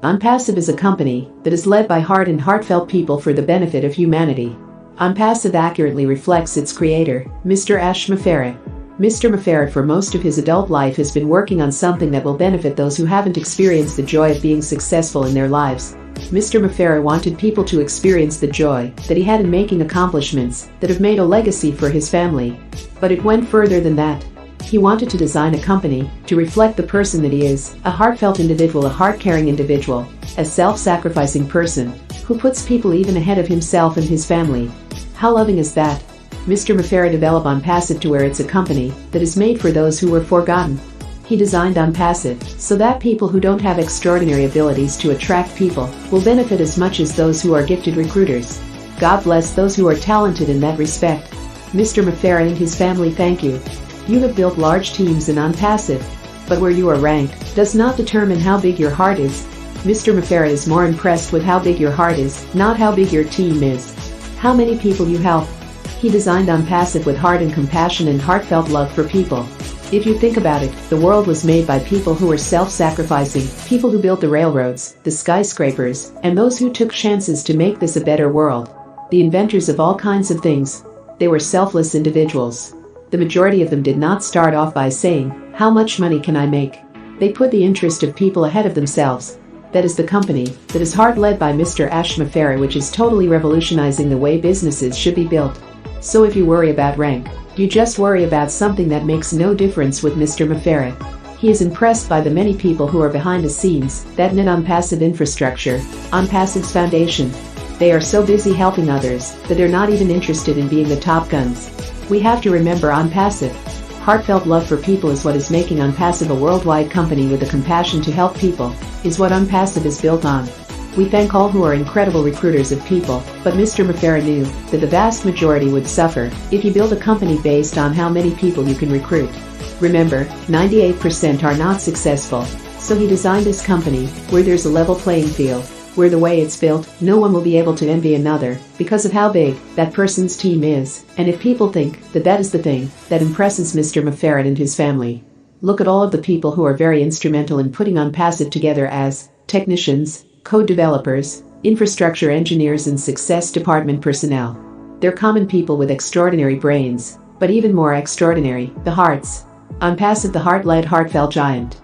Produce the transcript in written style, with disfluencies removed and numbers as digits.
ONPASSIVE is a company that is led by heart and heartfelt people for the benefit of humanity. ONPASSIVE accurately reflects its creator, Mr. ASHMUFAREH. Mr. Mufareh for most of his adult life has been working on something that will benefit those who haven't experienced the joy of being successful in their lives. Mr. Mufareh wanted people to experience the joy that he had in making accomplishments that have made a legacy for his family. But it went further than that. He wanted to design a company to reflect the person that he is, a heartfelt individual, a heart-caring individual, a self-sacrificing person who puts people even ahead of himself and his family. How loving is that? Mr. Mufareh developed ONPASSIVE to where it's a company that is made for those who were forgotten. He designed ONPASSIVE so that people who don't have extraordinary abilities to attract people will benefit as much as those who are gifted recruiters. God bless those who are talented in that respect. Mr. Mufareh and his family thank you. You have built large teams in ONPASSIVE, but where you are ranked does not determine how big your heart is. Mr. Mufareh is more impressed with how big your heart is, not how big your team is. How many people you help. He designed ONPASSIVE with heart and compassion and heartfelt love for people. If you think about it, the world was made by people who were self-sacrificing, people who built the railroads, the skyscrapers, and those who took chances to make this a better world. The inventors of all kinds of things. They were selfless individuals. The majority of them did not start off by saying, "How much money can I make?" They put the interest of people ahead of themselves. That is the company that is heart-led by Mr. ASHMUFAREH, which is totally revolutionizing the way businesses should be built. So if you worry about rank, you just worry about something that makes no difference with Mr. Mufareh. He is impressed by the many people who are behind the scenes that knit ONPASSIVE infrastructure, ONPASSIVE's foundation. They are so busy helping others that they're not even interested in being the top guns. We have to remember ONPASSIVE. Heartfelt love for people is what is making ONPASSIVE a worldwide company with the compassion to help people, is what ONPASSIVE is built on. We thank all who are incredible recruiters of people, but Mr. Mufareh knew that the vast majority would suffer if you build a company based on how many people you can recruit. Remember, 98% are not successful, so he designed this company where there's a level playing field, where the way it's built, no one will be able to envy another because of how big that person's team is, and if people think that that is the thing that impresses Mr. Mufareh and his family. Look at all of the people who are very instrumental in putting ONPASSIVE together as technicians, code developers, infrastructure engineers and success department personnel. They're common people with extraordinary brains, but even more extraordinary, the hearts. ONPASSIVE, the heart-led, heartfelt giant.